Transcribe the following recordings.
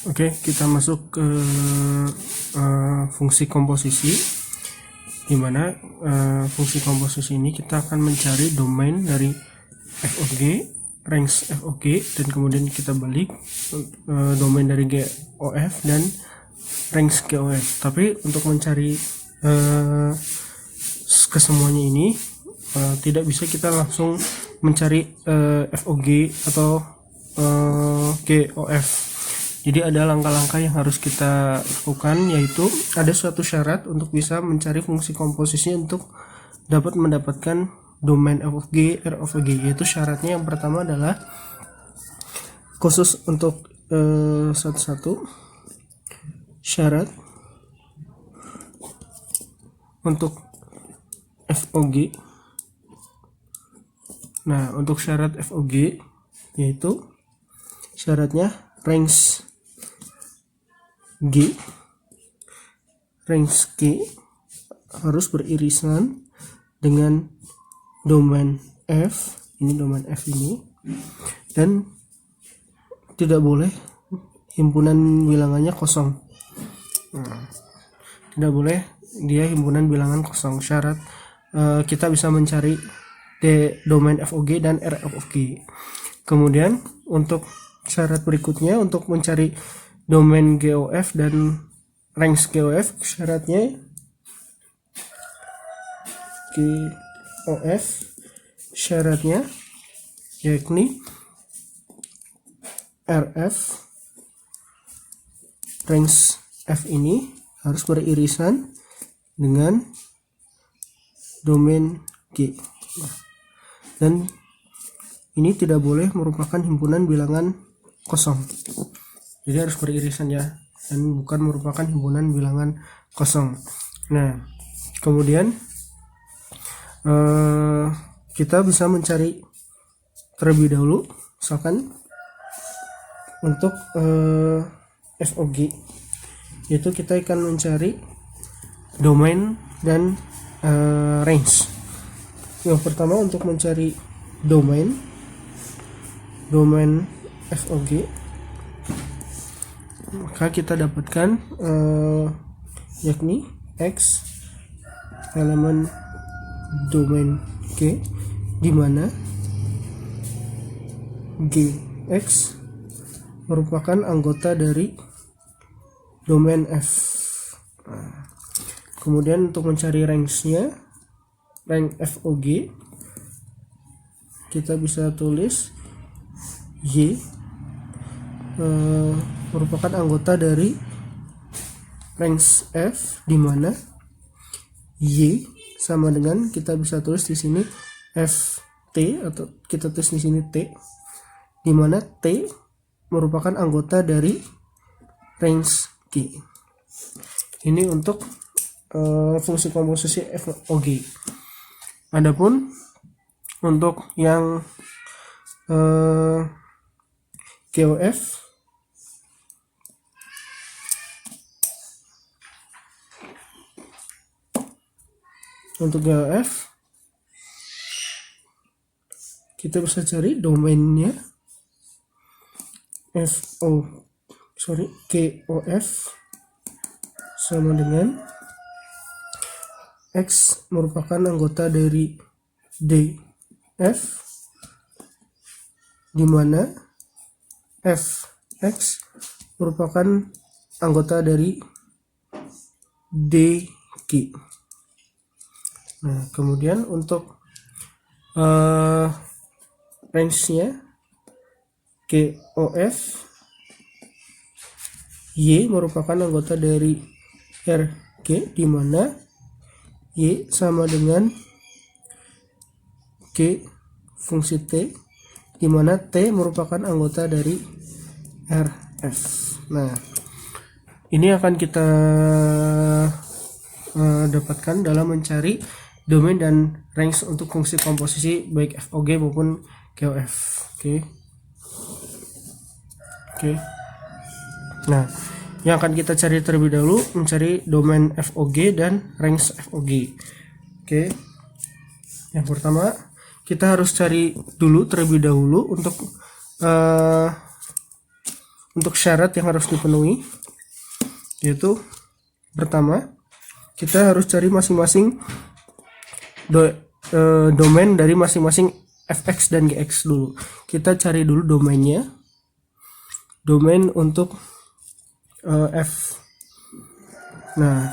Oke, kita masuk ke fungsi komposisi, di mana fungsi komposisi ini kita akan mencari domain dari f of g, range f of g, dan kemudian kita balik domain dari GOF dan range GOF. Tapi untuk mencari kesemuanya ini tidak bisa kita langsung mencari f of g atau GOF. Jadi ada langkah-langkah yang harus kita lakukan, yaitu ada suatu syarat untuk bisa mencari fungsi komposisi untuk dapat mendapatkan domain f of g, r of g, yaitu syaratnya yang pertama adalah khusus untuk satu-satu syarat untuk f of g. Nah, untuk syarat f of g yaitu syaratnya range G harus beririsan dengan domain F, ini domain F ini, dan tidak boleh himpunan bilangannya kosong. Tidak boleh dia himpunan bilangan kosong. Syarat kita bisa mencari domain f of g dan r of g. Kemudian untuk syarat berikutnya untuk mencari domain GOF dan range GOF, syaratnya yakni RF range F ini harus beririsan dengan domain G, dan ini tidak boleh merupakan himpunan bilangan kosong. Jadi harus beririsan ya, dan bukan merupakan himpunan bilangan kosong. Nah, kemudian kita bisa mencari terlebih dahulu, misalkan untuk f of g, yaitu kita akan mencari domain dan range. Yang pertama untuk mencari domain f of g, maka kita dapatkan yakni X elemen domain G, di mana Gx merupakan anggota dari domain F. Kemudian untuk mencari range-nya, range f of g, kita bisa tulis Y merupakan anggota dari range F, di mana Y sama dengan, kita bisa tulis di sini FT, atau kita tulis di sini T, di mana T merupakan anggota dari range G. Ini untuk fungsi komposisi f of g. Adapun untuk yang GOF, untuk GOF kita bisa cari domainnya GOF sama dengan X merupakan anggota dari DF, di mana Fx merupakan anggota dari DG. Nah, kemudian untuk range-nya GOF, Y merupakan anggota dari RG, di mana Y sama dengan G fungsi T, di mana T merupakan anggota dari RF. Nah, ini akan kita dapatkan dalam mencari domain dan range untuk fungsi komposisi baik f of g maupun GOF. Oke. Nah, yang akan kita cari terlebih dahulu mencari domain f of g dan range f of g. Oke. Yang pertama kita harus cari dulu terlebih dahulu untuk untuk syarat yang harus dipenuhi, yaitu pertama kita harus cari masing-masing domain dari masing-masing fx dan gx dulu. Kita cari dulu domainnya, domain untuk f. Nah,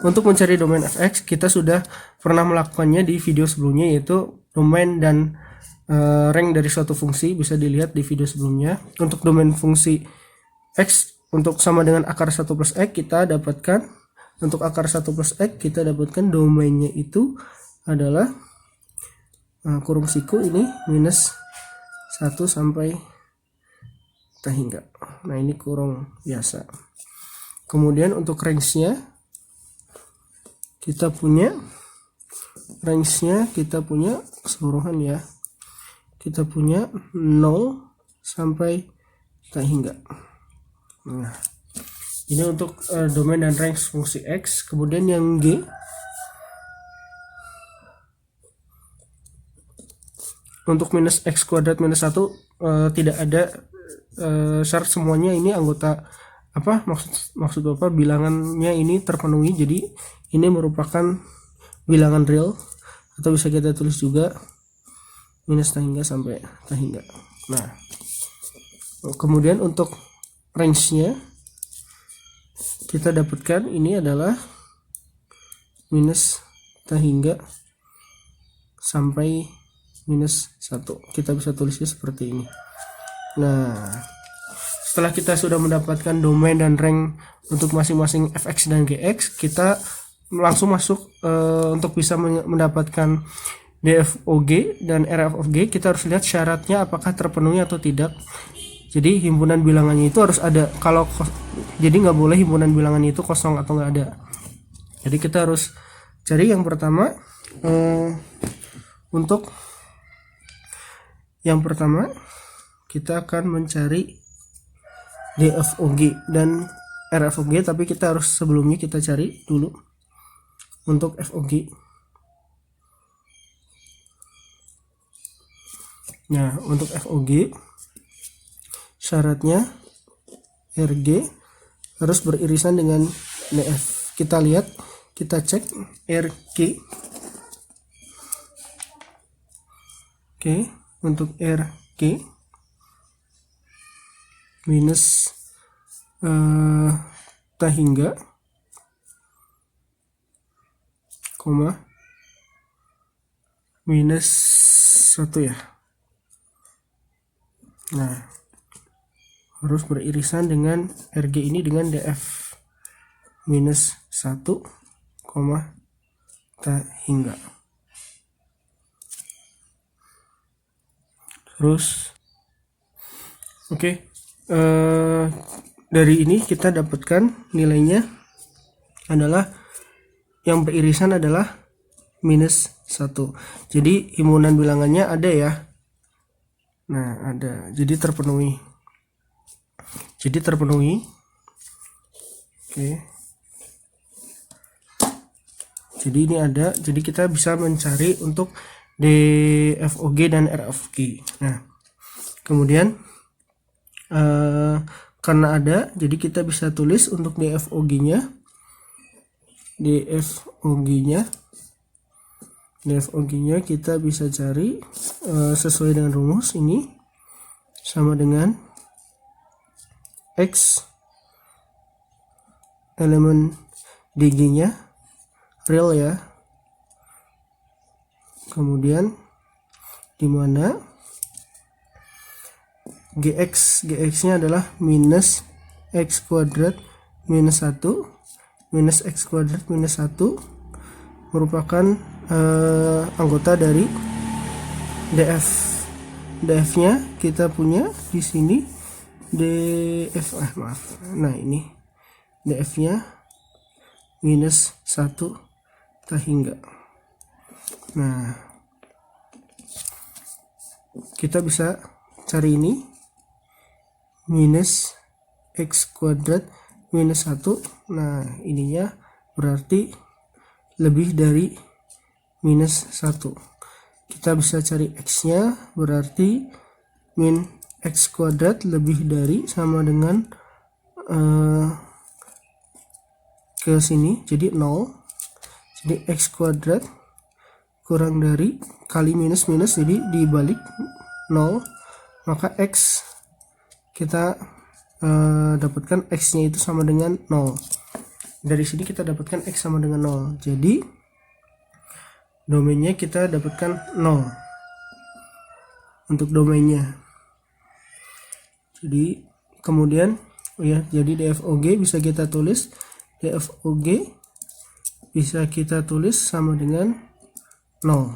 untuk mencari domain fx kita sudah pernah melakukannya di video sebelumnya, yaitu domain dan rank dari suatu fungsi, bisa dilihat di video sebelumnya. Untuk domain fungsi x untuk sama dengan akar 1 plus x kita dapatkan, untuk akar 1 plus x kita dapatkan domainnya itu adalah kurung siku ini minus 1 sampai tak hingga. Nah, ini kurung biasa. Kemudian untuk range-nya kita punya keseluruhan ya. Kita punya 0 sampai tak hingga. Nah, ini untuk domain dan range fungsi x. Kemudian yang g, untuk minus x kuadrat minus 1 tidak ada syarat, semuanya ini anggota apa, maksud Bapak bilangannya ini terpenuhi, jadi ini merupakan bilangan real, atau bisa kita tulis juga minus tak hingga sampai tak hingga. Nah, kemudian untuk range-nya kita dapatkan ini adalah minus tak hingga sampai minus 1. Kita bisa tulisnya seperti ini. Nah, setelah kita sudah mendapatkan domain dan rank untuk masing-masing fx dan gx, kita langsung masuk untuk bisa mendapatkan dfog dan rfog. Kita harus lihat syaratnya apakah terpenuhi atau tidak. Jadi himpunan bilangannya itu harus ada. Jadi nggak boleh himpunan bilangannya itu kosong atau nggak ada. Jadi kita harus cari yang pertama. Untuk yang pertama kita akan mencari dfog dan rfog, tapi kita harus sebelumnya kita cari dulu untuk fog. Nah, untuk fog syaratnya rg harus beririsan dengan df. Kita lihat, kita cek rg. Oke, untuk rg minus tak hingga koma minus 1 ya. Nah, harus beririsan dengan rg ini dengan df minus 1 koma tak hingga. Terus oke, dari ini kita dapatkan nilainya adalah yang beririsan adalah minus 1. Jadi himpunan bilangannya ada ya. Nah, ada. Jadi terpenuhi. Oke. Jadi ini ada. Jadi kita bisa mencari untuk dfog dan rfog. Nah, kemudian karena ada, jadi kita bisa tulis untuk dfog-nya kita bisa cari sesuai dengan rumus ini sama dengan x elemen dg-nya real ya. Kemudian dimana gx-nya adalah minus x kuadrat minus 1 minus x kuadrat minus 1 merupakan anggota dari df-nya kita punya di sini nah ini df-nya minus 1 tak hingga. Nah, kita bisa cari ini minus x kuadrat minus 1. Nah, ininya berarti lebih dari minus 1. Kita bisa cari x nya berarti min x kuadrat lebih dari sama dengan ke sini jadi 0. Jadi x kuadrat kurang dari kali minus jadi dibalik 0, maka x kita dapatkan x nya itu sama dengan 0. Dari sini kita dapatkan x sama dengan 0, jadi domainnya kita dapatkan 0 untuk domainnya. Jadi kemudian jadi DFOG bisa kita tulis sama dengan 0.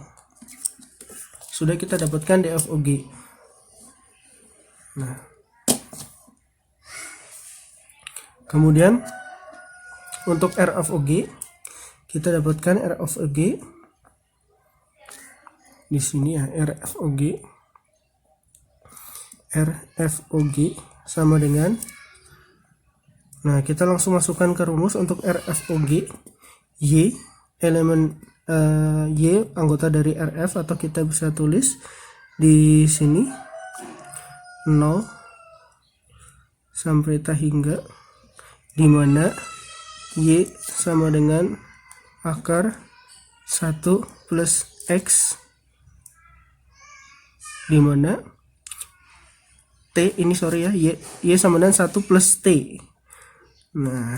Sudah kita dapatkan DFOG. Nah, kemudian untuk R of OG kita dapatkan R of OG di sini ya, RFOG sama dengan, nah kita langsung masukkan ke rumus untuk RFOG. Y elemen Y anggota dari RF, atau kita bisa tulis di sini 0 sampai hingga, di mana Y sama dengan akar 1 plus X, di mana T ini Y sama dengan 1 plus T. Nah,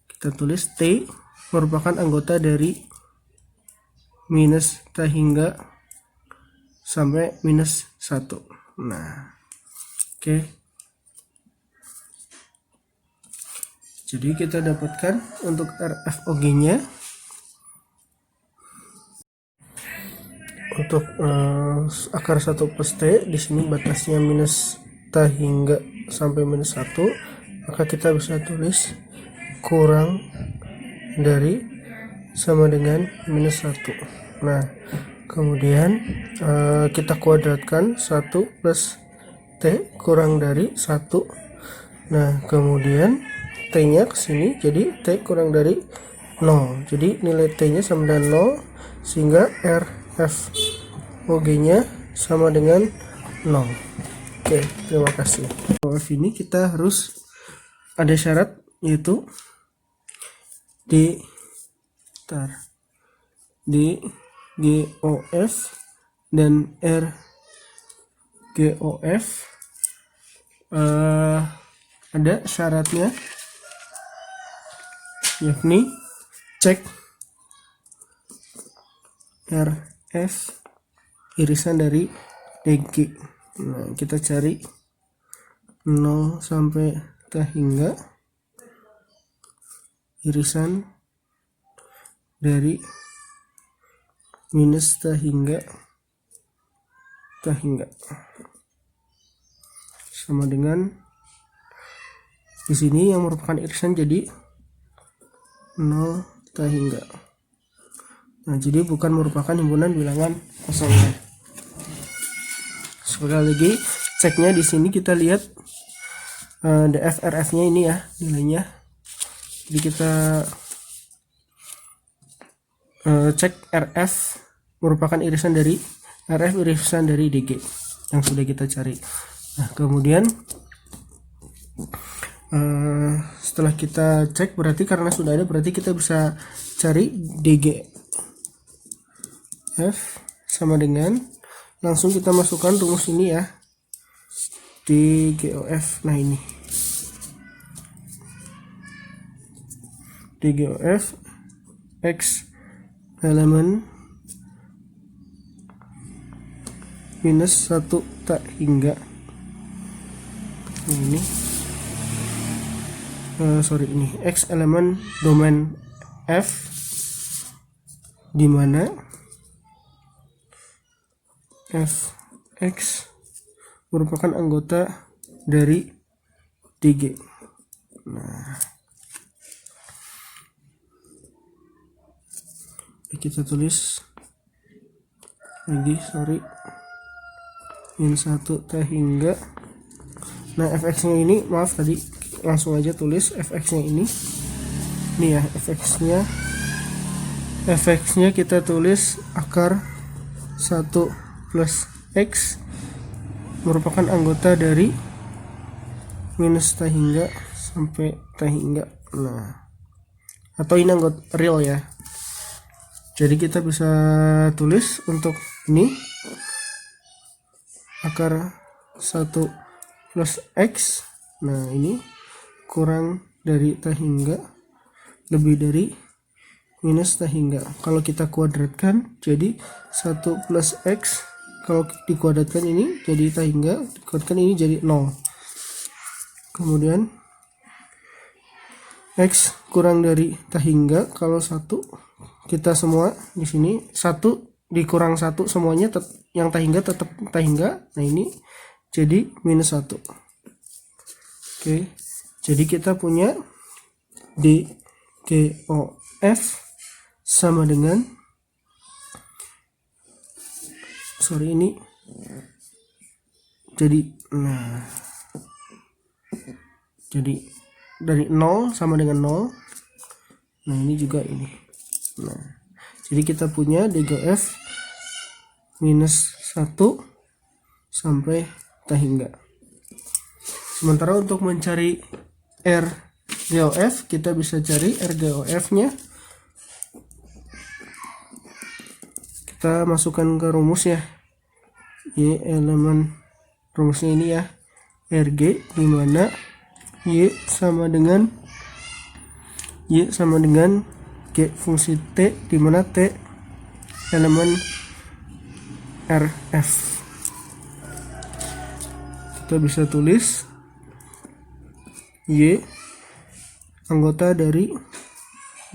kita tulis T merupakan anggota dari minus T hingga sampai minus 1. Nah, oke. Jadi kita dapatkan untuk RFOG nya untuk akar 1 plus T, di sini batasnya minus T hingga sampai minus 1, maka kita bisa tulis kurang dari sama dengan minus 1. Nah, kemudian kita kuadratkan 1 plus T kurang dari 1. Nah, kemudian T nya ke sini, jadi T kurang dari 0. Jadi nilai T nya sama dengan 0, sehingga RFOG nya sama dengan 0. Oke, terima kasih. Ini kita harus ada syarat, yaitu di GOF dan RGOF ada syaratnya, yakni cek RF irisan dari DG. Nah, kita cari 0 sampai hingga irisan dari minus hingga sama dengan di sini yang merupakan irisan, jadi 0 hingga. Nah, jadi bukan merupakan himpunan bilangan kosong. Sekali lagi ceknya di sini kita lihat DF-RF nya ini ya nilainya. Jadi kita cek RF merupakan irisan dari DG yang sudah kita cari. Nah, kemudian setelah kita cek, berarti karena sudah ada, berarti kita bisa cari DGF sama dengan, langsung kita masukkan rumus ini ya, DGOF. Nah, ini DGOF X elemen minus 1 hingga ini ini X elemen domain F, di mana Fx merupakan anggota dari DG. Nah, kita tulis lagi, min 1 hingga. Nah, fx nya ini, maaf tadi langsung aja tulis fx nya ini ya, fx nya kita tulis akar 1 plus x merupakan anggota dari minus T hingga sampai T hingga. Nah, atau ini anggota real ya. Jadi kita bisa tulis untuk ini akar 1 plus X. Nah, ini kurang dari T hingga lebih dari minus T hingga. Kalau kita kuadratkan jadi 1 plus X, kalau dikuadratkan ini jadi T hingga, dikuadratkan ini jadi 0. Kemudian X kurang dari T hingga, kalau 1 kita semua di sini 1 dikurang 1 semuanya yang T hingga tetap T hingga. Nah, ini jadi minus 1. Oke, jadi kita punya DGOF sama dengan ini jadi, nah, jadi dari 0 sama dengan 0. Nah, ini juga ini. Nah, jadi kita punya DGOF minus 1 sampai T hingga. Sementara untuk mencari RGOF, kita bisa cari RGOF nya. Kita masukkan ke rumus ya. Y elemen rumusnya ini ya, RG, dimana Y sama dengan G fungsi T, dimana T elemen RF. Kita bisa tulis Y anggota dari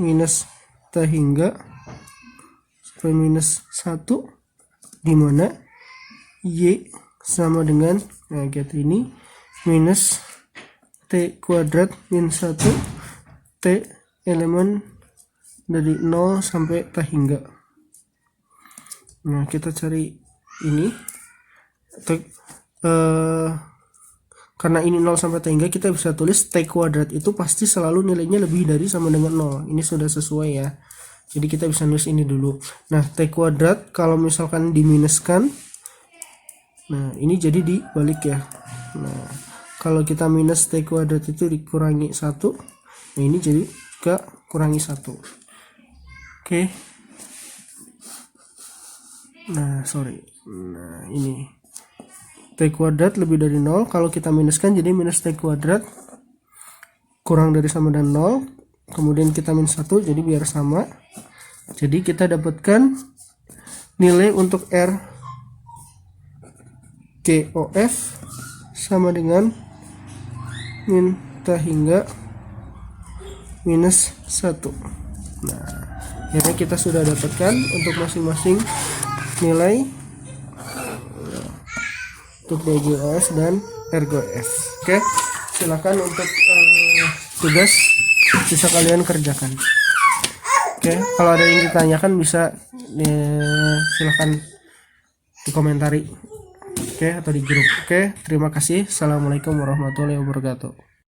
minus T hingga sampai minus 1, dimana Y sama dengan, nah, get ini minus T kuadrat min 1 T elemen dari 0 sampai T hingga. Nah, kita cari ini karena ini 0 sampai T hingga, kita bisa tulis T kuadrat itu pasti selalu nilainya lebih dari sama dengan 0. Ini sudah sesuai ya. Jadi kita bisa nulis ini dulu. Nah, T kuadrat kalau misalkan diminuskan, nah, ini jadi dibalik ya. Nah, kalau kita minus T kuadrat itu dikurangi 1, nah, ini jadi juga kurangi 1. Oke. Nah, ini T kuadrat lebih dari 0, kalau kita minuskan jadi minus T kuadrat kurang dari sama dengan 0, kemudian kita minus 1, jadi biar sama. Jadi kita dapatkan nilai untuk RGOF sama dengan min T hingga minus 1. Nah, akhirnya kita sudah dapatkan untuk masing-masing nilai untuk DGOF dan RGOF. Oke, silakan untuk tugas bisa kalian kerjakan. Oke, kalau ada yang ditanyakan bisa silakan dikomentari, oke, atau di grup. Oke, terima kasih. Assalamualaikum warahmatullahi wabarakatuh.